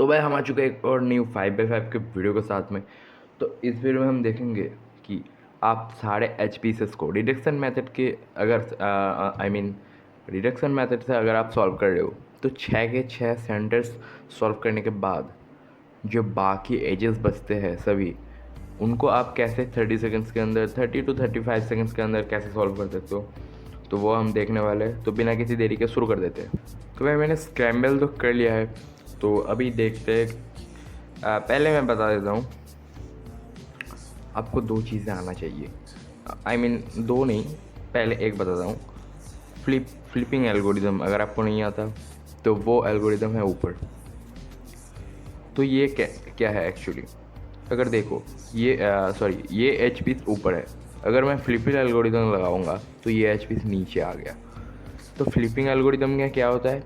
तो भाई हम आ चुके हैं एक और न्यू 5x5 के वीडियो के साथ में। तो इस वीडियो में हम देखेंगे कि आप सारे एच पीसेस को रिडक्शन मेथड के अगर रिडक्शन मेथड से अगर आप सॉल्व कर रहे हो तो 6 के 6 सेंटर्स सॉल्व करने के बाद जो बाकी एजेस बचते हैं सभी उनको आप कैसे 30 सेकंड्स के अंदर 30 to 35 सेकंड्स के अंदर कैसे सॉल्व कर सकते हो, तो वो हम देखने वाले हैं। तो बिना किसी देरी के शुरू कर देते हैं। तो भाई मैंने स्क्रैम्बल तो कर लिया है, तो अभी देखते हैं। पहले मैं बता देता हूँ, आपको दो चीज़ें आना चाहिए। दो नहीं, पहले एक बताता हूँ। फ्लिपिंग एल्गोरिदम अगर आपको नहीं आता तो वो एल्गोरिदम है ऊपर। तो ये क्या क्या है एक्चुअली, अगर देखो ये एच पीस ऊपर है। अगर मैं फ्लिपिंग एल्गोरिदम लगाऊंगा तो ये एच पीस नीचे आ गया। तो फ्लिपिंग एल्गोरिदम में क्या होता है,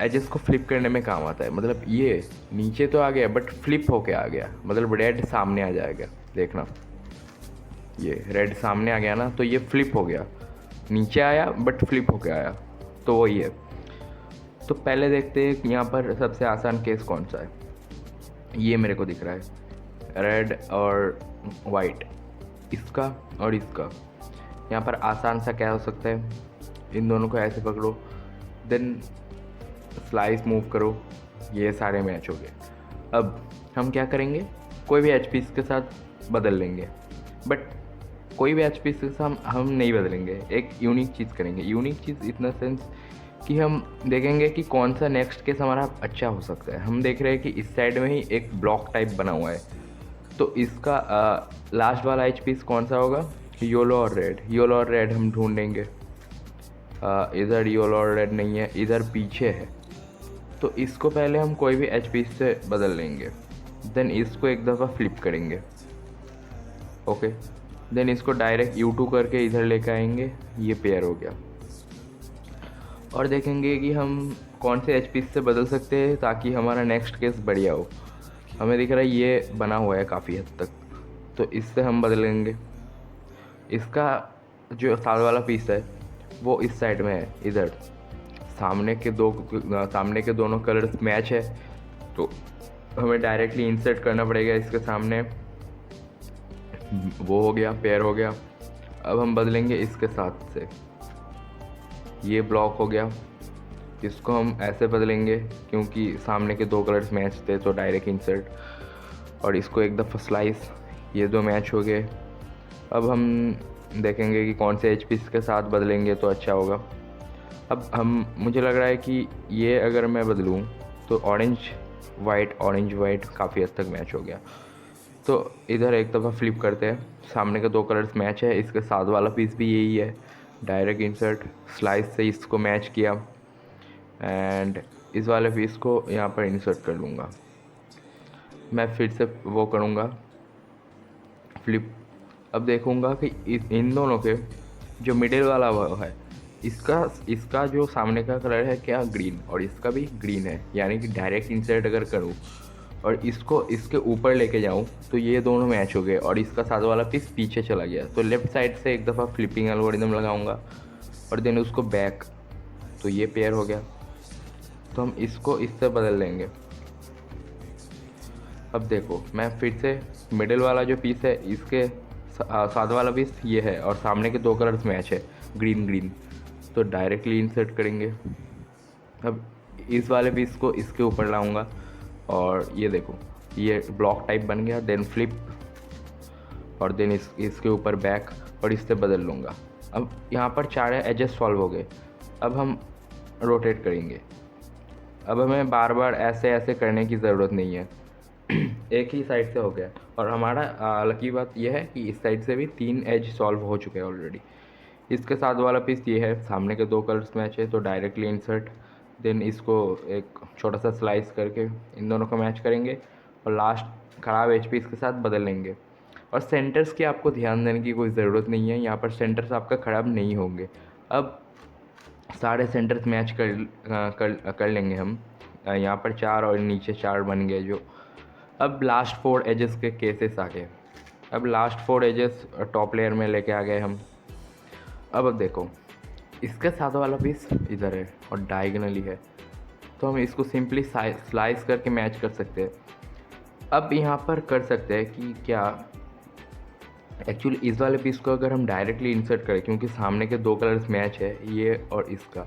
एजेस को फ्लिप करने में काम आता है। मतलब ये नीचे तो आ गया बट फ्लिप होके आ गया, मतलब रेड सामने आ जाएगा। देखना, ये रेड सामने आ गया ना, तो ये फ्लिप हो गया, नीचे आया बट फ्लिप होके आया। तो वही है। तो पहले देखते हैं कि यहाँ पर सबसे आसान केस कौन सा है। ये मेरे को दिख रहा है रेड और वाइट, इसका और इसका। यहाँ पर आसान सा क्या हो सकता है, इन दोनों को ऐसे पकड़ो, देन स्लाइस मूव करो, ये सारे मैच हो गए। अब हम क्या करेंगे, कोई भी एच पीस के साथ बदल लेंगे, बट कोई भी एच पीस के साथ हम नहीं बदलेंगे, एक यूनिक चीज़ करेंगे। Unique cheese in the sense कि हम देखेंगे कि कौन सा नेक्स्ट केस हमारा अच्छा हो सकता है। हम देख रहे हैं कि इस साइड में ही एक ब्लॉक टाइप बना हुआ है, तो इसका लास्ट वाला एच पीस कौन सा होगा, येलो और रेड। येलो और रेड हम ढूंढेंगे। इधर येलो और रेड नहीं है, इधर पीछे है। तो इसको पहले हम कोई भी एच पीस से बदल लेंगे, देन इसको एक दफ़ा फ्लिप करेंगे। ओके, देन इसको डायरेक्ट U2 करके इधर लेकर आएंगे, ये पेयर हो गया। और देखेंगे कि हम कौन से एच पीस से बदल सकते हैं ताकि हमारा नेक्स्ट केस बढ़िया हो। हमें दिख रहा है ये बना हुआ है काफ़ी हद तक, तो इससे हम बदलेंगे। इसका जो साथ वाला पीस है वो इस साइड में है, इधर सामने के दोनों कलर्स मैच है, तो हमें डायरेक्टली इंसर्ट करना पड़ेगा इसके सामने। वो हो गया, पेयर हो गया। अब हम बदलेंगे इसके साथ से, ये ब्लॉक हो गया। इसको हम ऐसे बदलेंगे क्योंकि सामने के दो कलर्स मैच थे, तो डायरेक्ट इंसर्ट। और इसको एक दफ़ा स्लाइस, ये दो मैच हो गए। अब हम देखेंगे कि कौन से एच पीस के साथ बदलेंगे तो अच्छा होगा। अब मुझे लग रहा है कि ये अगर मैं बदलूँ तो ऑरेंज वाइट काफ़ी हद तक मैच हो गया। तो इधर एक दफ़ा फ्लिप करते हैं, सामने के दो कलर्स मैच है, इसके साथ वाला पीस भी यही है। डायरेक्ट इंसर्ट, स्लाइस से इसको मैच किया एंड इस वाले पीस को यहाँ पर इंसर्ट कर लूँगा। मैं फिर से वो करूँगा फ्लिप। अब देखूँगा कि इन दोनों के जो मिडिल वाला वो है, इसका जो सामने का कलर है क्या, ग्रीन, और इसका भी ग्रीन है। यानी कि डायरेक्ट इंसर्ट अगर करूँ और इसको इसके ऊपर लेके जाऊँ तो ये दोनों मैच हो गए और इसका साथ वाला पीस पीछे चला गया। तो लेफ़्ट साइड से एक दफ़ा फ्लिपिंग एल्गोरिदम लगाऊंगा और देन उसको बैक, तो ये पेयर हो गया। तो हम इसको इससे बदल लेंगे। अब देखो, मैं फिर से मिडिल वाला जो पीस है इसके साथ वाला पीस ये है और सामने के दो कलर्स मैच है, ग्रीन, तो डायरेक्टली इंसर्ट करेंगे। अब इस वाले पीस को इसके ऊपर लाऊंगा और ये देखो, ये ब्लॉक टाइप बन गया। देन फ्लिप और देन इसके ऊपर बैक और इससे बदल लूँगा। अब यहाँ पर 4 एजेस सॉल्व हो गए। अब हम रोटेट करेंगे। अब हमें बार बार ऐसे करने की ज़रूरत नहीं है, एक ही साइड से हो गया। और हमारा लकी बात यह है कि इस साइड से भी 3 एज सॉल्व हो चुके हैं ऑलरेडी। इसके साथ वाला पीस ये है, सामने के दो कलर्स मैच है, तो डायरेक्टली इंसर्ट, देन इसको एक छोटा सा स्लाइस करके इन दोनों को मैच करेंगे और लास्ट ख़राब एच पीस के साथ बदल लेंगे। और सेंटर्स की आपको ध्यान देने की कोई ज़रूरत नहीं है, यहाँ पर सेंटर्स आपका ख़राब नहीं होंगे। अब सारे सेंटर्स मैच कर लेंगे हम। यहाँ पर 4 और नीचे 4 बन गए जो। अब लास्ट 4 एजेस के केसेस आ गए। अब लास्ट 4 एजेस टॉप लेयर में लेके आ गए हम। अब देखो, इसके साथ वाला पीस इधर है और डायगनली है, तो हम इसको सिंपली स्लाइस करके मैच कर सकते हैं। अब यहाँ पर कर सकते हैं कि क्या एक्चुअली इस वाले पीस को अगर हम डायरेक्टली इंसर्ट करें, क्योंकि सामने के 2 कलर्स मैच है, ये और इसका,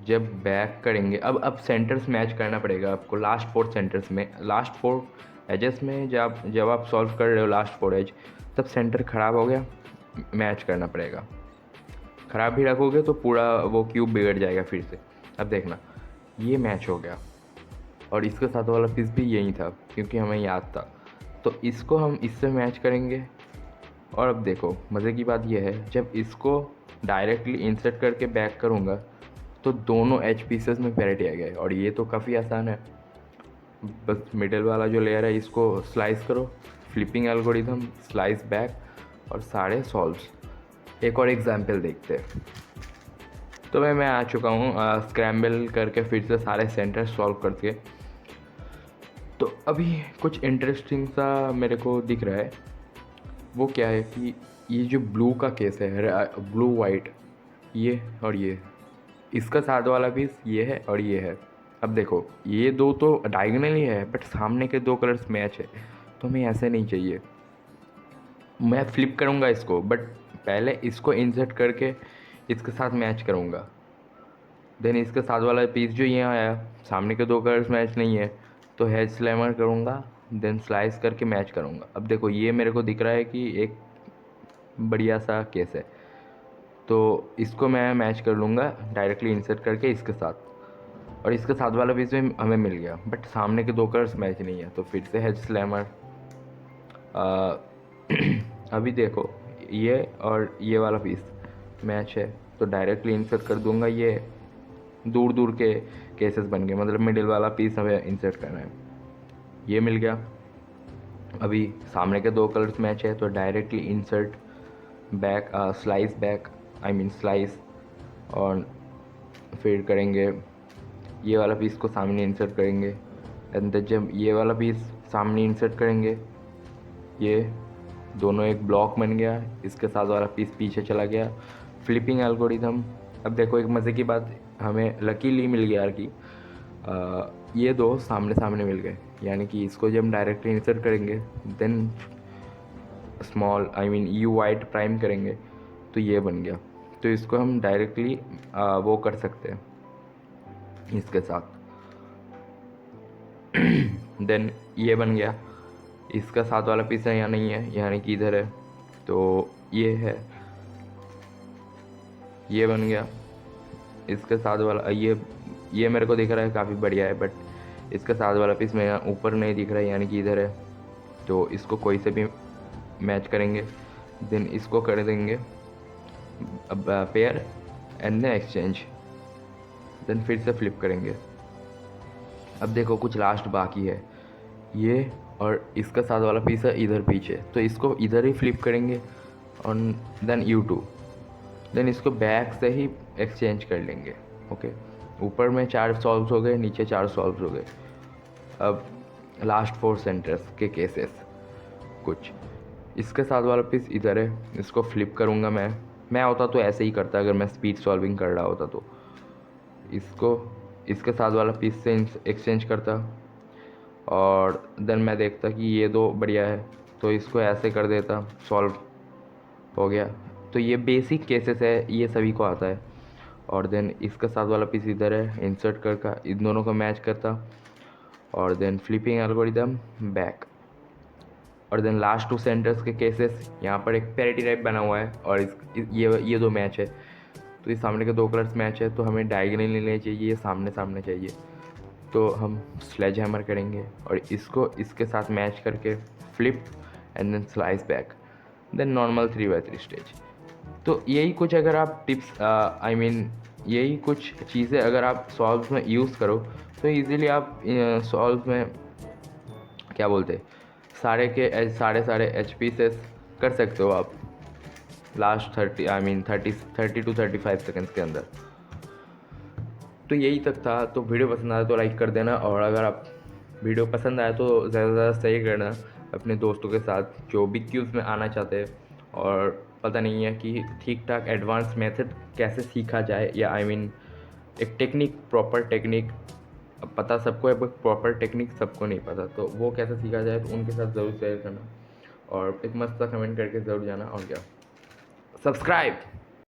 जब बैक करेंगे अब सेंटर्स मैच करना पड़ेगा आपको। लास्ट 4 सेंटर्स में, लास्ट 4 एजेस में जब आप सॉल्व कर रहे हो लास्ट 4 एज, तब सेंटर ख़राब हो गया, मैच करना पड़ेगा। ख़राब भी रखोगे तो पूरा वो क्यूब बिगड़ जाएगा फिर से। अब देखना, ये मैच हो गया और इसके साथ वाला पीस भी यही था क्योंकि हमें याद था, तो इसको हम इससे मैच करेंगे। और अब देखो मज़े की बात यह है, जब इसको डायरेक्टली इंसर्ट करके बैक करूँगा तो दोनों एच पीसेस में पैरिटी आ गया। और ये तो काफ़ी आसान है, बस मिडिल वाला जो लेयर है इसको स्लाइस करो, फ्लिपिंग एल्गोरिथम, स्लाइस बैक और सारे सॉल्व्स। एक और एग्जाम्पल देखते हैं। तो मैं आ चुका हूँ स्क्रैम्बल करके फिर से सारे सेंटर सॉल्व करके। तो अभी कुछ इंटरेस्टिंग सा मेरे को दिख रहा है। वो क्या है कि ये जो ब्लू का केस है, ब्लू वाइट, ये और ये, इसका साथ वाला पीस ये है और ये है। अब देखो ये दो तो डायगोनल ही है, बट सामने के 2 कलर्स मैच है, तो हमें ऐसे नहीं चाहिए। मैं फ्लिप करूँगा इसको, बट पहले इसको इंसर्ट करके इसके साथ मैच करूँगा, देन इसके साथ वाला पीस जो यहाँ आया, सामने के 2 कलर्स मैच नहीं है, तो हेड स्लैमर करूँगा, देन स्लाइस करके मैच करूँगा। अब देखो ये मेरे को दिख रहा है कि एक बढ़िया सा केस है, तो इसको मैं मैच कर लूँगा डायरेक्टली इंसर्ट करके इसके साथ, और इसके साथ वाला पीस भी हमें मिल गया, बट सामने के 2 कलर्स मैच नहीं है, तो फिर से हेड स्लैमर। अभी देखो ये और ये वाला पीस मैच है, तो डायरेक्टली इंसर्ट कर दूंगा। ये दूर दूर के केसेस बन गए, मतलब मिडिल वाला पीस हमें इंसर्ट करना है, ये मिल गया। अभी सामने के 2 कलर्स मैच है, तो directly insert back, slice back, I mean slice, और फिर करेंगे ये वाला पीस को सामने इंसर्ट करेंगे, एंड जब ये वाला पीस सामने इंसर्ट करेंगे, ये दोनों एक ब्लॉक बन गया, इसके साथ वाला पीस पीछे चला गया, फ्लिपिंग एल्गोरिथम। अब देखो एक मज़े की बात हमें लकीली मिल गया कि ये 2 सामने सामने मिल गए, यानी कि इसको जब हम डायरेक्टली इंसर्ट करेंगे, then small I mean U white prime करेंगे, तो ये बन गया। तो इसको हम डायरेक्टली वो कर सकते हैं इसके साथ। देन ये बन गया, इसका साथ वाला पीस यहाँ नहीं है, यानी कि इधर है, तो ये है, ये बन गया। इसके साथ वाला ये मेरे को दिख रहा है काफ़ी बढ़िया है, बट इसका साथ वाला पीस मेरे यहाँ ऊपर नहीं दिख रहा है, यानी कि इधर है, तो इसको कोई से भी मैच करेंगे, देन इसको कर देंगे अब pair and then exchange, then फिर से फ्लिप करेंगे। अब देखो कुछ लास्ट बाकी है, ये और इसका साथ वाला पीस है इधर पीछे, तो इसको इधर ही फ्लिप करेंगे और देन U2, देन इसको बैक से ही एक्सचेंज कर लेंगे। ओके, ऊपर में 4 सॉल्व्स हो गए, नीचे 4 सॉल्व्स हो गए। अब लास्ट 4 सेंटर्स के केसेस कुछ, इसके साथ वाला पीस इधर है, इसको फ्लिप करूँगा। मैं होता तो ऐसे ही करता, अगर मैं स्पीड सॉल्विंग कर रहा होता तो इसको इसके साथ वाला पीस से एक्सचेंज करता, और देन मैं देखता कि ये 2 बढ़िया है, तो इसको ऐसे कर देता, सॉल्व हो गया। तो ये बेसिक केसेस है, ये सभी को आता है। और देन इसका साथ वाला पीस इधर है, इंसर्ट करके इन दोनों को मैच करता, और देन फ्लिपिंग एल्गोरिथम बैक, और देन लास्ट 2 सेंटर्स के केसेस, यहाँ पर एक पैरिटी टाइप बना हुआ है, और ये 2 मैच है, तो ये सामने के 2 कलर्स मैच है, तो हमें डायगोनल लेने चाहिए, ये सामने सामने चाहिए, तो हम स्लेज हैमर करेंगे और इसको इसके साथ मैच करके flip and then slice back, then normal 3x3 stage. तो यही कुछ अगर आप टिप्स आई मीन यही कुछ चीज़ें अगर आप सॉल्व में यूज़ करो, तो इजीली आप सॉल्व में क्या बोलते सारे एच पीसेस कर सकते हो आप लास्ट 30 to 35 सेकेंड्स के अंदर। तो यही तक था। तो वीडियो पसंद आया तो लाइक कर देना, और अगर आप वीडियो पसंद आया तो ज़्यादा से ज़्यादा शेयर करना अपने दोस्तों के साथ जो बिग क्यूब्स में आना चाहते हैं और पता नहीं है कि ठीक ठाक एडवांस मेथड कैसे सीखा जाए, या एक टेक्निक, प्रॉपर टेक्निक अब पता सबको है, बट प्रॉपर टेक्निक सबको नहीं पता, तो वो कैसे सीखा जाए तो उनके साथ ज़रूर शेयर करना और एक मस्त सा कमेंट करके ज़रूर जाना। और क्या, सब्सक्राइब।